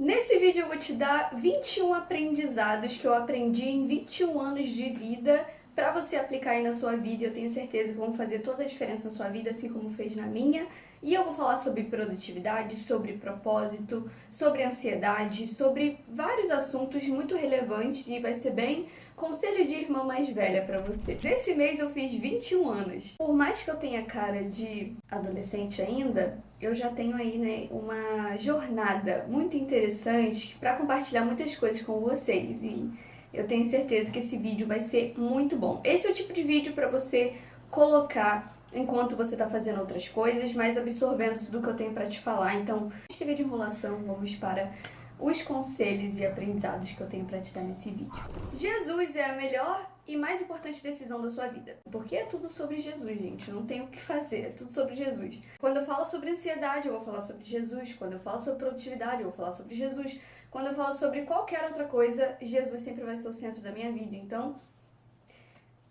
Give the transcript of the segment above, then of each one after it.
Nesse vídeo eu vou te dar 21 aprendizados que eu aprendi em 21 anos de vida para você aplicar aí na sua vida. Eu tenho certeza que vão fazer toda a diferença na sua vida, assim como fez na minha. E eu vou falar sobre produtividade, sobre propósito, sobre ansiedade, sobre vários assuntos muito relevantes e vai ser bem conselho de irmã mais velha para você. Nesse mês eu fiz 21 anos. Por mais que eu tenha cara de adolescente ainda, eu já tenho aí, né, uma jornada muito interessante para compartilhar muitas coisas com vocês e eu tenho certeza que esse vídeo vai ser muito bom. Esse é o tipo de vídeo para você colocar enquanto você está fazendo outras coisas, mas absorvendo tudo que eu tenho para te falar. Então, chega de enrolação, vamos para os conselhos e aprendizados que eu tenho para te dar nesse vídeo. Jesus é a melhor e mais importante decisão da sua vida. Porque é tudo sobre Jesus, gente. Não tem o que fazer, é tudo sobre Jesus. Quando eu falo sobre ansiedade, eu vou falar sobre Jesus. Quando eu falo sobre produtividade, eu vou falar sobre Jesus. Quando eu falo sobre qualquer outra coisa, Jesus sempre vai ser o centro da minha vida. Então,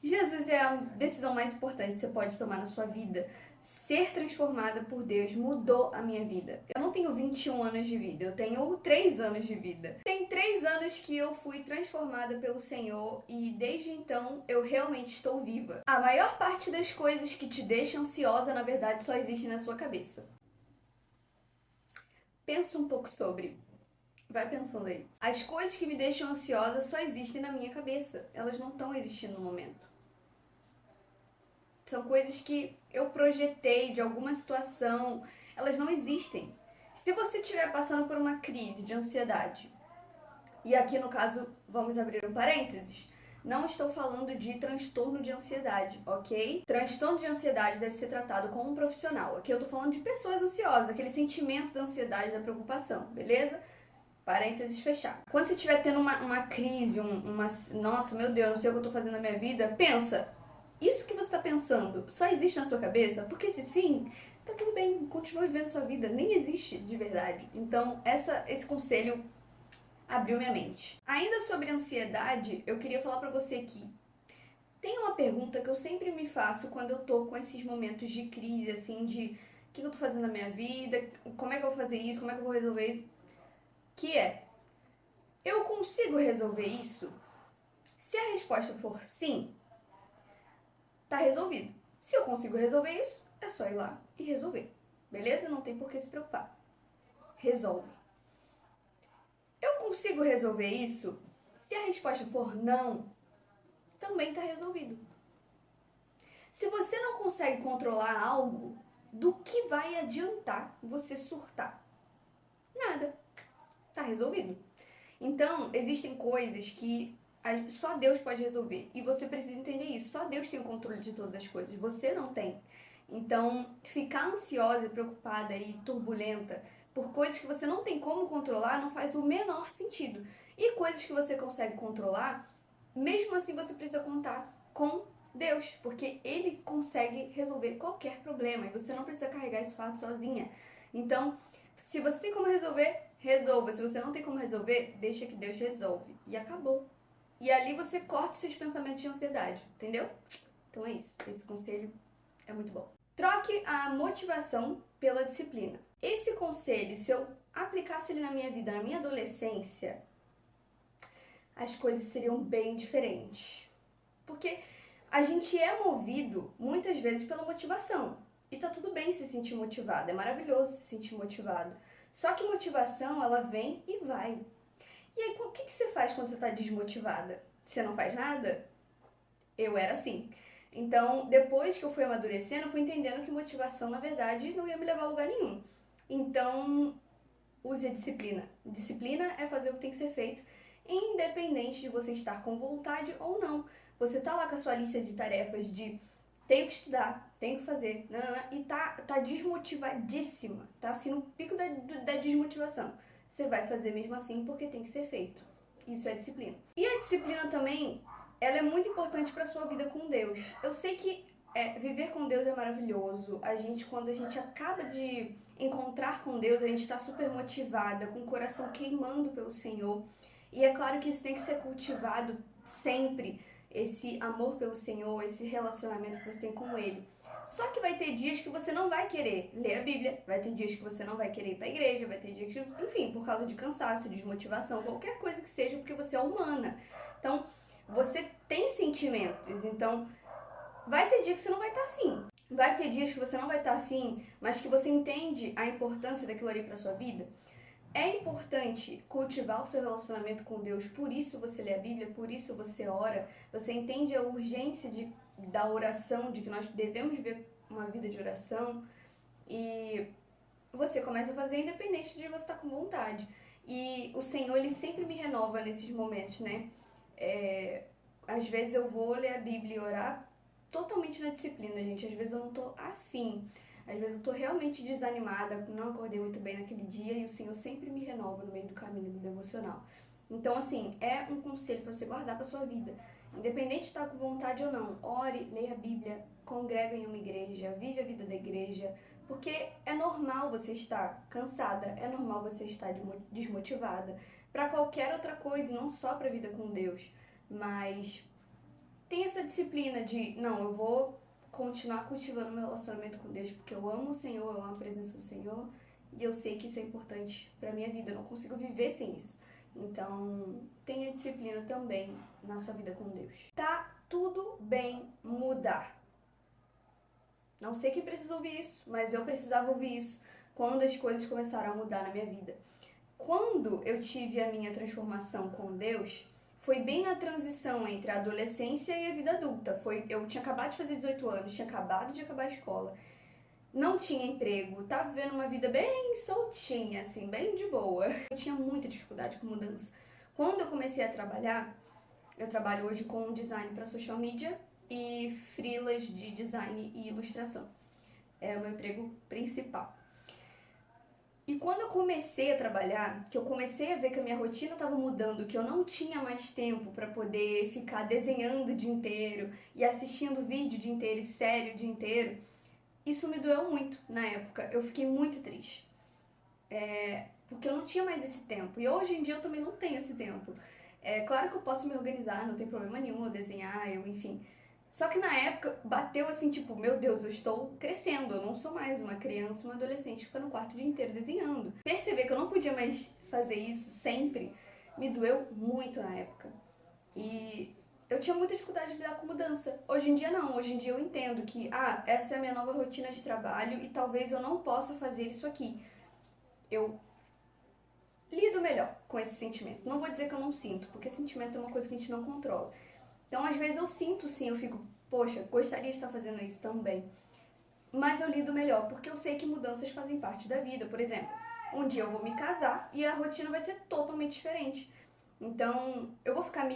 Jesus é a decisão mais importante que você pode tomar na sua vida. Ser transformada por Deus mudou a minha vida. Eu não tenho 21 anos de vida, eu tenho 3 anos de vida. Tem 3 anos que eu fui transformada pelo Senhor e desde então eu realmente estou viva. A maior parte das coisas que te deixam ansiosa, na verdade, só existe na sua cabeça. Pensa um pouco sobre. Vai pensando aí. As coisas que me deixam ansiosa só existem na minha cabeça. Elas não estão existindo no momento. São coisas que eu projetei de alguma situação, elas não existem. Se você estiver passando por uma crise de ansiedade, e aqui no caso vamos abrir um parênteses, não estou falando de transtorno de ansiedade, ok? Transtorno de ansiedade deve ser tratado com um profissional. Aqui eu tô falando de pessoas ansiosas, aquele sentimento da ansiedade, da preocupação, beleza? Parênteses fechar. Quando você estiver tendo uma crise, nossa, meu Deus, não sei o que eu tô fazendo na minha vida, pensa, isso que você está pensando só existe na sua cabeça? Porque se sim, tá tudo bem, continue vivendo sua vida, nem existe de verdade. Então, esse conselho abriu minha mente. Ainda sobre ansiedade, eu queria falar pra você que tem uma pergunta que eu sempre me faço quando eu tô com esses momentos de crise, assim, de o que eu tô fazendo na minha vida, como é que eu vou fazer isso, como é que eu vou resolver isso, que é, eu consigo resolver isso? Se a resposta for sim, tá resolvido. Se eu consigo resolver isso, é só ir lá e resolver. Beleza? Não tem por que se preocupar. Resolve. Eu consigo resolver isso? Se a resposta for não, também tá resolvido. Se você não consegue controlar algo, do que vai adiantar você surtar? Nada. Tá resolvido. Então, existem coisas que só Deus pode resolver. E você precisa entender isso. Só Deus tem o controle de todas as coisas. Você não tem. Então, ficar ansiosa, preocupada e turbulenta por coisas que você não tem como controlar não faz o menor sentido. E coisas que você consegue controlar, mesmo assim você precisa contar com Deus, porque Ele consegue resolver qualquer problema e você não precisa carregar esse fato sozinha. Então, se você tem como resolver, resolva. Se você não tem como resolver, deixa que Deus resolve. E acabou. E ali você corta os seus pensamentos de ansiedade, entendeu? Então é isso. Esse conselho é muito bom. Troque a motivação pela disciplina. Esse conselho, se eu aplicasse ele na minha vida, na minha adolescência, as coisas seriam bem diferentes. Porque a gente é movido muitas vezes pela motivação. E tá tudo bem se sentir motivado, é maravilhoso se sentir motivado. Só que motivação, ela vem e vai. E aí, o que você faz quando você tá desmotivada? Você não faz nada? Eu era assim. Então, depois que eu fui amadurecendo, eu fui entendendo que motivação, na verdade, não ia me levar a lugar nenhum. Então, use a disciplina. Disciplina é fazer o que tem que ser feito, independente de você estar com vontade ou não. Você tá lá com a sua lista de tarefas de tenho que estudar, tenho que fazer, e tá desmotivadíssima, tá assim no pico da desmotivação. Você vai fazer mesmo assim porque tem que ser feito. Isso é disciplina. E a disciplina também, ela é muito importante para sua vida com Deus. Eu sei que viver com Deus é maravilhoso. Quando a gente acaba de encontrar com Deus, a gente está super motivada, com o coração queimando pelo Senhor. E é claro que isso tem que ser cultivado sempre, esse amor pelo Senhor, esse relacionamento que você tem com Ele. Só que vai ter dias que você não vai querer ler a Bíblia, vai ter dias que você não vai querer ir para a igreja, vai ter dias que, enfim, por causa de cansaço, desmotivação, qualquer coisa que seja, porque você é humana. Então, você tem sentimentos, então vai ter dia que você não vai estar afim. Vai ter dias que você não vai estar afim, mas que você entende a importância daquilo ali para sua vida. É importante cultivar o seu relacionamento com Deus, por isso você lê a Bíblia, por isso você ora, você entende a urgência da oração, de que nós devemos viver uma vida de oração, e você começa a fazer independente de você estar com vontade. E o Senhor, Ele sempre me renova nesses momentos, né? Às vezes eu vou ler a Bíblia e orar totalmente na disciplina, gente. Às vezes eu não tô afim. Às vezes eu tô realmente desanimada, não acordei muito bem naquele dia e o Senhor sempre me renova no meio do caminho do devocional. Então, assim, é um conselho para você guardar para sua vida. Independente de estar com vontade ou não, ore, leia a Bíblia, congrega em uma igreja, vive a vida da igreja, porque é normal você estar cansada, é normal você estar desmotivada para qualquer outra coisa, não só para a vida com Deus, mas tem essa disciplina de, não, eu vou continuar cultivando meu relacionamento com Deus, porque eu amo o Senhor, eu amo a presença do Senhor, e eu sei que isso é importante para minha vida, eu não consigo viver sem isso. Então, tenha disciplina também na sua vida com Deus. Tá tudo bem mudar. Não sei quem precisa ouvir isso, mas eu precisava ouvir isso quando as coisas começaram a mudar na minha vida. Quando eu tive a minha transformação com Deus, foi bem na transição entre a adolescência e a vida adulta. Eu tinha acabado de fazer 18 anos, tinha acabado de acabar a escola, não tinha emprego, tava vivendo uma vida bem soltinha, assim, bem de boa. Eu tinha muita dificuldade com mudança. Quando eu comecei a trabalhar, eu trabalho hoje com design para social media e freelas de design e ilustração. É o meu emprego principal. E quando eu comecei a trabalhar, que eu comecei a ver que a minha rotina estava mudando, que eu não tinha mais tempo para poder ficar desenhando o dia inteiro e assistindo vídeo o dia inteiro e série o dia inteiro, isso me doeu muito na época. Eu fiquei muito triste. Porque eu não tinha mais esse tempo. E hoje em dia eu também não tenho esse tempo. É claro que eu posso me organizar, não tem problema nenhum eu desenhar, enfim. Só que na época bateu assim, tipo, meu Deus, eu estou crescendo, eu não sou mais uma criança, uma adolescente que fica no quarto o dia inteiro desenhando. Perceber que eu não podia mais fazer isso sempre me doeu muito na época. E eu tinha muita dificuldade de lidar com mudança. Hoje em dia não, hoje em dia eu entendo que, essa é a minha nova rotina de trabalho e talvez eu não possa fazer isso aqui. Eu lido melhor com esse sentimento. Não vou dizer que eu não sinto, porque sentimento é uma coisa que a gente não controla. Então, às vezes eu sinto sim, eu fico, poxa, gostaria de estar fazendo isso também. Mas eu lido melhor, porque eu sei que mudanças fazem parte da vida. Por exemplo, um dia eu vou me casar e a rotina vai ser totalmente diferente. Então, eu vou ficar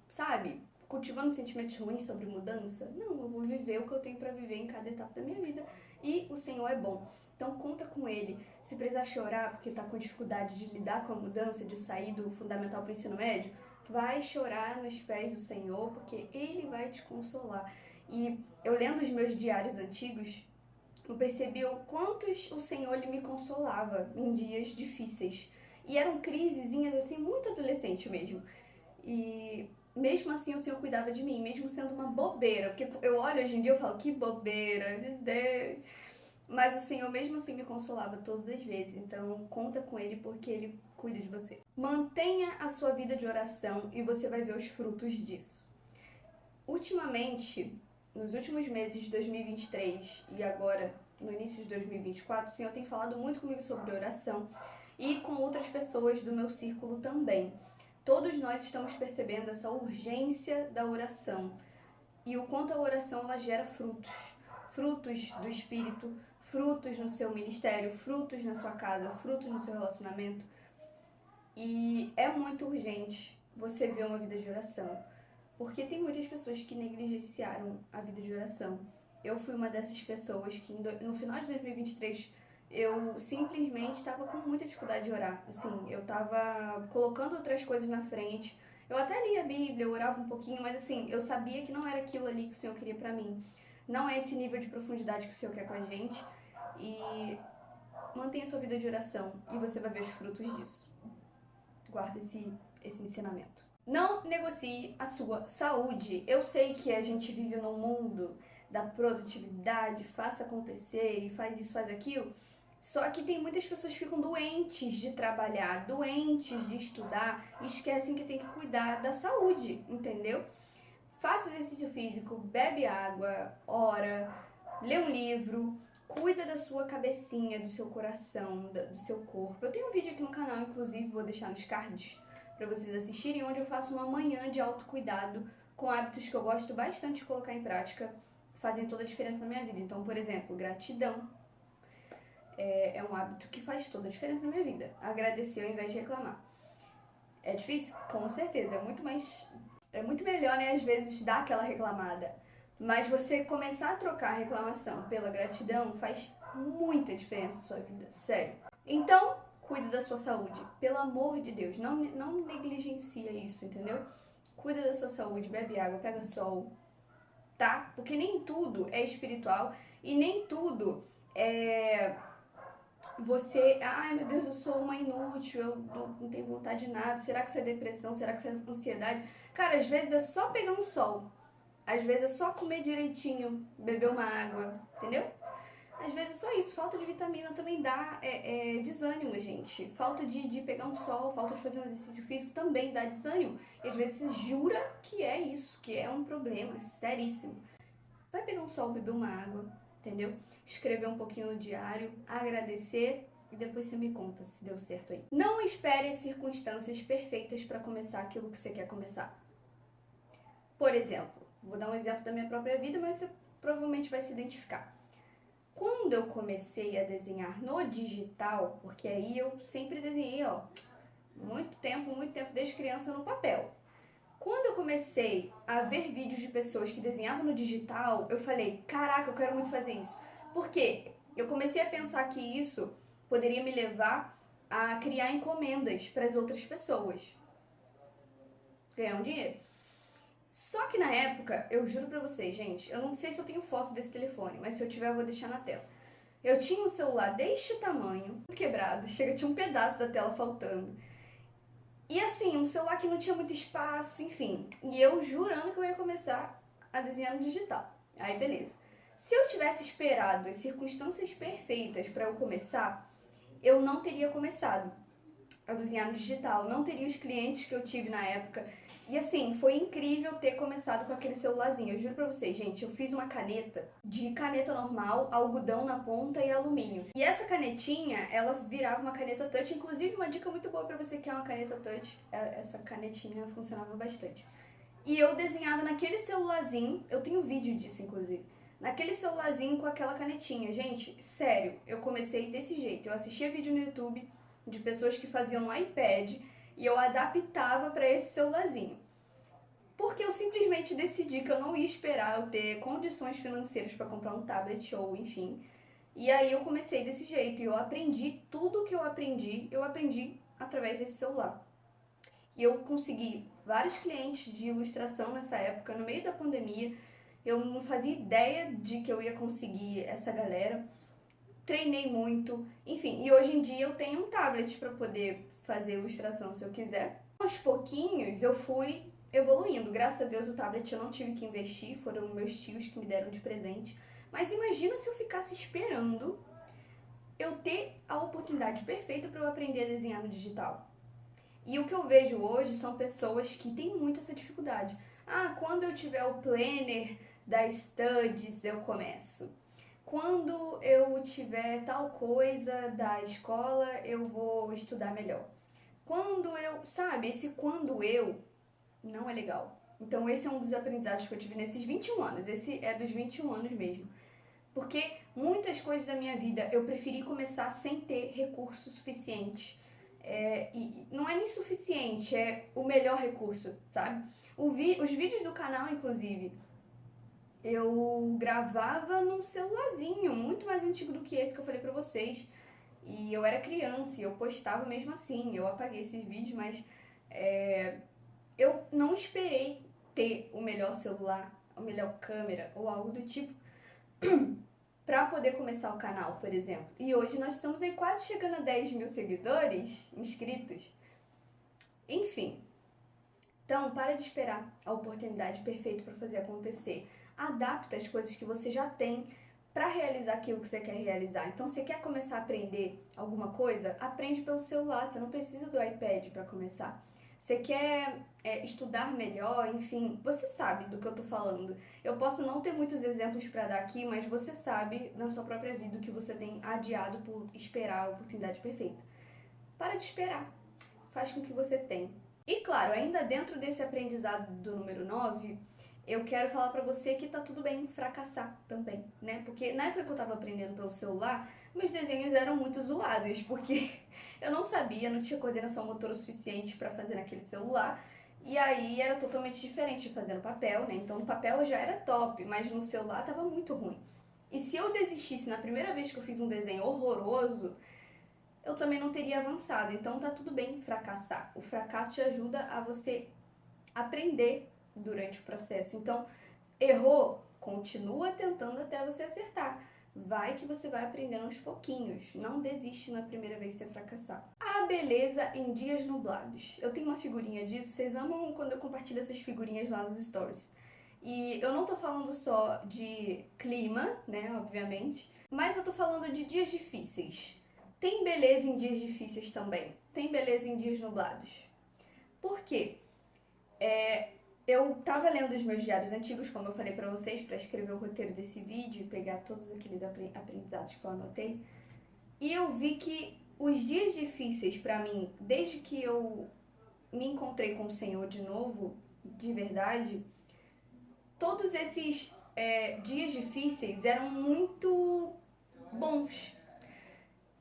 sabe, cultivando sentimentos ruins sobre mudança? Não, eu vou viver o que eu tenho para viver em cada etapa da minha vida. E o Senhor é bom. Então, conta com Ele. Se precisar chorar porque tá com dificuldade de lidar com a mudança, de sair do fundamental para o ensino médio, vai chorar nos pés do Senhor, porque Ele vai te consolar. E eu lendo os meus diários antigos, eu percebi o quantos o Senhor ele me consolava em dias difíceis. E eram crisezinhas assim, muito adolescente mesmo. E mesmo assim o Senhor cuidava de mim, mesmo sendo uma bobeira. Porque eu olho hoje em dia e falo, que bobeira, meu Deus. Mas o Senhor mesmo assim me consolava todas as vezes. Então conta com Ele porque Ele cuida de você. Mantenha a sua vida de oração e você vai ver os frutos disso. Ultimamente, nos últimos meses de 2023 e agora no início de 2024, o Senhor tem falado muito comigo sobre oração e com outras pessoas do meu círculo também. Todos nós estamos percebendo essa urgência da oração e o quanto a oração ela gera frutos. Frutos do Espírito, frutos no seu ministério, frutos na sua casa, frutos no seu relacionamento. E é muito urgente você ver uma vida de oração. Porque tem muitas pessoas que negligenciaram a vida de oração. Eu fui uma dessas pessoas que no final de 2023 eu simplesmente estava com muita dificuldade de orar. Assim, eu estava colocando outras coisas na frente. Eu até lia a Bíblia, eu orava um pouquinho, mas assim, eu sabia que não era aquilo ali que o Senhor queria pra mim. Não é esse nível de profundidade que o Senhor quer com a gente. E mantenha a sua vida de oração e você vai ver os frutos disso. Guarda esse ensinamento. Não negocie a sua saúde. Eu sei que a gente vive num mundo da produtividade, faça acontecer e faz isso, faz aquilo. Só que tem muitas pessoas que ficam doentes de trabalhar, doentes de estudar e esquecem que tem que cuidar da saúde, entendeu? Faça exercício físico, bebe água, ora, lê um livro, cuida da sua cabecinha, do seu coração, do seu corpo. Eu tenho um vídeo aqui no canal, inclusive, vou deixar nos cards para vocês assistirem, onde eu faço uma manhã de autocuidado com hábitos que eu gosto bastante de colocar em prática, fazem toda a diferença na minha vida. Então, por exemplo, gratidão é um hábito que faz toda a diferença na minha vida. Agradecer ao invés de reclamar. É difícil? Com certeza. É muito melhor, né, às vezes, dar aquela reclamada. Mas você começar a trocar a reclamação pela gratidão faz muita diferença na sua vida, sério. Então, cuida da sua saúde. Pelo amor de Deus, não negligencia isso, entendeu? Cuida da sua saúde, bebe água, pega sol, tá? Porque nem tudo é espiritual e nem tudo é você, ai meu Deus, eu sou uma inútil, eu não tenho vontade de nada, será que isso é depressão, será que isso é ansiedade? Cara, às vezes é só pegar um sol, às vezes é só comer direitinho, beber uma água, entendeu? Às vezes é só isso, falta de vitamina também dá desânimo, gente. Falta de pegar um sol, falta de fazer um exercício físico também dá desânimo. E às vezes você jura que é isso, que é um problema, é seríssimo. Vai pegar um sol, beber uma água, entendeu? Escrever um pouquinho no diário, agradecer e depois você me conta se deu certo aí. Não espere as circunstâncias perfeitas para começar aquilo que você quer começar. Por exemplo, vou dar um exemplo da minha própria vida, mas você provavelmente vai se identificar. Quando eu comecei a desenhar no digital, porque aí eu sempre desenhei, ó, muito tempo, desde criança no papel. Quando eu comecei a ver vídeos de pessoas que desenhavam no digital, eu falei, caraca, eu quero muito fazer isso. Por quê? Eu comecei a pensar que isso poderia me levar a criar encomendas para as outras pessoas. Ganhar um dinheiro. Só que na época, eu juro pra vocês, gente, eu não sei se eu tenho foto desse telefone, mas se eu tiver eu vou deixar na tela. Eu tinha um celular deste tamanho, quebrado, chega, tinha um pedaço da tela faltando. E assim, um celular que não tinha muito espaço, enfim. E eu jurando que eu ia começar a desenhar no digital. Aí, beleza. Se eu tivesse esperado as circunstâncias perfeitas para eu começar, eu não teria começado a desenhar no digital, não teria os clientes que eu tive na época. E assim, foi incrível ter começado com aquele celularzinho. Eu juro pra vocês, gente, eu fiz uma caneta de caneta normal, algodão na ponta e alumínio. E essa canetinha, ela virava uma caneta touch. Inclusive, uma dica muito boa pra você que é uma caneta touch, essa canetinha funcionava bastante. E eu desenhava naquele celularzinho, eu tenho vídeo disso, inclusive. Naquele celularzinho com aquela canetinha. Gente, sério, eu comecei desse jeito. Eu assistia vídeo no YouTube de pessoas que faziam no iPad e eu adaptava para esse celularzinho. Porque eu simplesmente decidi que eu não ia esperar eu ter condições financeiras para comprar um tablet ou enfim. E aí eu comecei desse jeito e eu aprendi tudo que eu aprendi através desse celular. E eu consegui vários clientes de ilustração nessa época, no meio da pandemia. Eu não fazia ideia de que eu ia conseguir essa galera. Treinei muito, enfim, e hoje em dia eu tenho um tablet para poder fazer ilustração se eu quiser. Aos pouquinhos eu fui evoluindo, graças a Deus o tablet eu não tive que investir, foram meus tios que me deram de presente. Mas imagina se eu ficasse esperando eu ter a oportunidade perfeita para eu aprender a desenhar no digital. E o que eu vejo hoje são pessoas que têm muito essa dificuldade. Ah, quando eu tiver o planner da Studies eu começo. Quando eu tiver tal coisa da escola, eu vou estudar melhor. Quando eu, sabe, esse quando eu não é legal. Então esse é um dos aprendizados que eu tive nesses 21 anos. Esse é dos 21 anos mesmo. Porque muitas coisas da minha vida eu preferi começar sem ter recursos suficientes. E não é nem suficiente, é o melhor recurso, sabe? Os vídeos do canal, inclusive, eu gravava num celularzinho, muito mais antigo do que esse que eu falei pra vocês. E eu era criança e eu postava mesmo assim. Eu apaguei esses vídeos, mas eu não esperei ter o melhor celular, a melhor câmera ou algo do tipo pra poder começar o canal, por exemplo. E hoje nós estamos aí quase chegando a 10 mil seguidores, inscritos. Enfim. Então, para de esperar a oportunidade perfeita para fazer acontecer. adapta as coisas que você já tem para realizar aquilo que você quer realizar. Então, você quer começar a aprender alguma coisa? Aprende pelo celular, você não precisa do iPad para começar. Você quer estudar melhor, enfim, você sabe do que eu tô falando. Eu posso não ter muitos exemplos para dar aqui, mas você sabe na sua própria vida o que você tem adiado por esperar a oportunidade perfeita. Para de esperar, faz com que você tenha. E claro, ainda dentro desse aprendizado do número 9, eu quero falar pra você que tá tudo bem fracassar também, né? Porque na época que eu tava aprendendo pelo celular, meus desenhos eram muito zoados, porque eu não sabia, não tinha coordenação motora suficiente pra fazer naquele celular. E aí era totalmente diferente de fazer no papel, né? Então no papel já era top, mas no celular tava muito ruim. E se eu desistisse na primeira vez que eu fiz um desenho horroroso, eu também não teria avançado. Então tá tudo bem fracassar. O fracasso te ajuda a você aprender durante o processo. Então, errou, continua tentando até você acertar. Vai que você vai aprendendo aos pouquinhos. Não desiste na primeira vez que você fracassar. A beleza em dias nublados. Eu tenho uma figurinha disso. Vocês amam quando eu compartilho essas figurinhas lá nos stories. E eu não tô falando só de clima, né, obviamente, mas eu tô falando de dias difíceis. Tem beleza em dias difíceis também. Tem beleza em dias nublados. Por quê? Eu tava lendo os meus diários antigos, como eu falei pra vocês, pra escrever o roteiro desse vídeo e pegar todos aqueles aprendizados que eu anotei. E eu vi que os dias difíceis pra mim, desde que eu me encontrei com o Senhor de novo, de verdade, todos esses dias difíceis eram muito bons.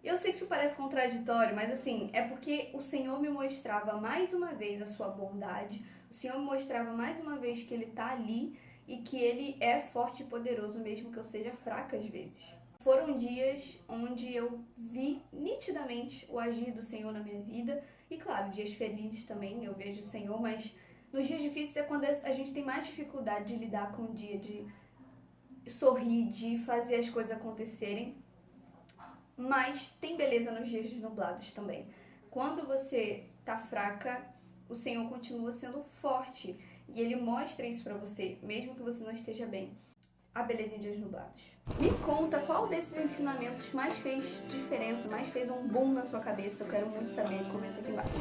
Eu sei que isso parece contraditório, mas assim, é porque o Senhor me mostrava mais uma vez a sua bondade, o Senhor me mostrava mais uma vez que Ele tá ali e que Ele é forte e poderoso mesmo que eu seja fraca às vezes. Foram dias onde eu vi nitidamente o agir do Senhor na minha vida e claro, dias felizes também, eu vejo o Senhor, mas nos dias difíceis é quando a gente tem mais dificuldade de lidar com o dia, de sorrir, de fazer as coisas acontecerem. Mas tem beleza nos dias nublados também. Quando você tá fraca, o Senhor continua sendo forte. E Ele mostra isso pra você, mesmo que você não esteja bem. A beleza em dias nublados. Me conta qual desses ensinamentos mais fez diferença, mais fez um boom na sua cabeça. Eu quero muito saber. Comenta aqui embaixo.